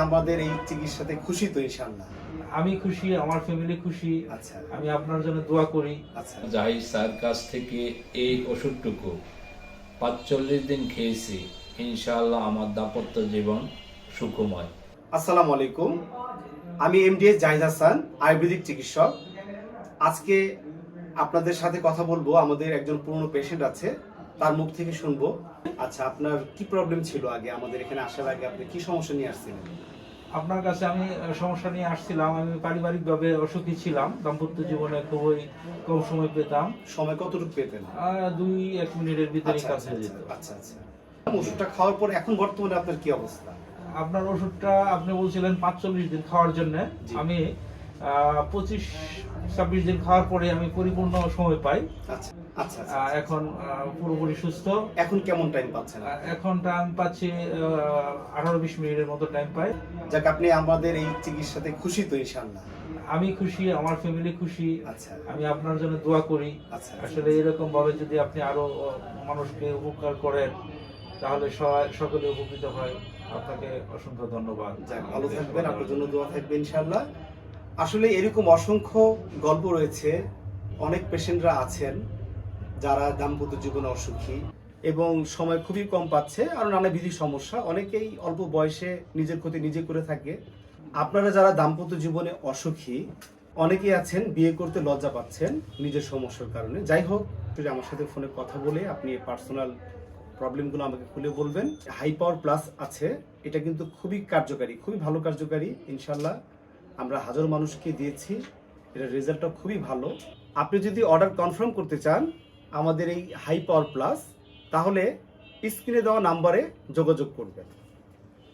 আমাদের এই চিকিৎসাতে খুশি তো ইনশাআল্লাহ? আমি খুশি, আমার ফ্যামিলি খুশি। আচ্ছা আমি আপনার জন্য দোয়া করি। আচ্ছা। জাহিদ স্যার কাছ থেকে এই ওষুধটুকু ৪৫ দিন খেয়েছি। ইনশাআল্লাহ আমার দাম্পত্য জীবন সুখময়। আসসালামু আলাইকুম, আমি এমডিএস জাহিদ হাসান, আয়ুর্বেদিক চিকিৎসক। আজকে আপনাদের সাথে কথা বলবো। আমাদের একজন পুরনো পেশেন্ট আছে, তার মুখ থেকে শুনবো। আচ্ছা, আপনার কি প্রবলেম ছিল আগে? আমাদের এখানে আসার আগে আপনি কি সমস্যা নিয়ে আসছিলেন? আপনার কাছে আমি সমস্যা নিয়ে আসছিলাম। আমি পারিবারিকভাবে অসুখী ছিলাম, দাম্পত্য জীবনে খুবই কম সময় পেতাম। সময় কতটুকু পেতেন? 2-1 মিনিটের ভিতরে আচ্ছা কাজ আচ্ছা হয়ে যেত। আচ্ছা আচ্ছা। ওষুধটা খাওয়ার পর এখন বর্তমানে আপনার কি অবস্থা? আপনার ওষুধটা আপনি বলছিলেন 45 দিন খাওয়ার জন্য। জি। আমি 25-26 দিন খাওয়ার পরে আমি পরিপূর্ণ সময় পাই। আচ্ছা আচ্ছা আচ্ছা। এখন পুরোপুরি সুস্থ। এখন কেমন টাইম পাচ্ছেন? এখন টাইম পাচ্ছি 18-20 মিনিটের মতো টাইম পাই। যাক, আপনি আমাদের এই চিকিৎসাতে খুশি তো ইনশাআল্লাহ? আমি খুশি, আমার ফ্যামিলি খুশি। আচ্ছা আমি আপনার জন্য দোয়া করি। আচ্ছা। আসলে এরকম ভাবে যদি আপনি আরো মানুষকে উপকার করেন তাহলে সকলে উপকৃত হয়। আপনাকে অসংখ্য ধন্যবাদ। যাক, ভালো থাকবেন, আপনার জন্য দোয়া থাকবে ইনশাআল্লাহ। আসলে এরকম অসংখ্য গল্প রয়েছে। অনেক পেশেন্টরা আছেন যারা দাম্পত্য জীবনে অসুখী এবং সময় খুবই কম পাচ্ছে, আর নানাবিধ সমস্যা। অনেকেই অল্প বয়সে নিজের ক্ষতি নিজে করে থাকে। আপনারা যারা দাম্পত্য জীবনে অসুখী, অনেকেই আছেন বিয়ে করতে লজ্জা পাচ্ছেন নিজের সমস্যার কারণে। যাই হোক, যদি আমার সাথে ফোনে কথা বলে আপনি পার্সোনাল প্রবলেমগুলো আমাকে খুলে বলবেন। হাই পাওয়ার প্লাস আছে, এটা কিন্তু খুবই কার্যকারী, খুবই ভালো কার্যকারী। ইনশাল্লাহ আমরা হাজার মানুষকে দিয়েছি, এটার রেজাল্টটা খুবই ভালো। আপনি যদি অর্ডার কনফার্ম করতে চান আমাদের এই হাই পাওয়ার প্লাস, তাহলে স্ক্রিনে দেওয়া নাম্বারে যোগাযোগ করবেন।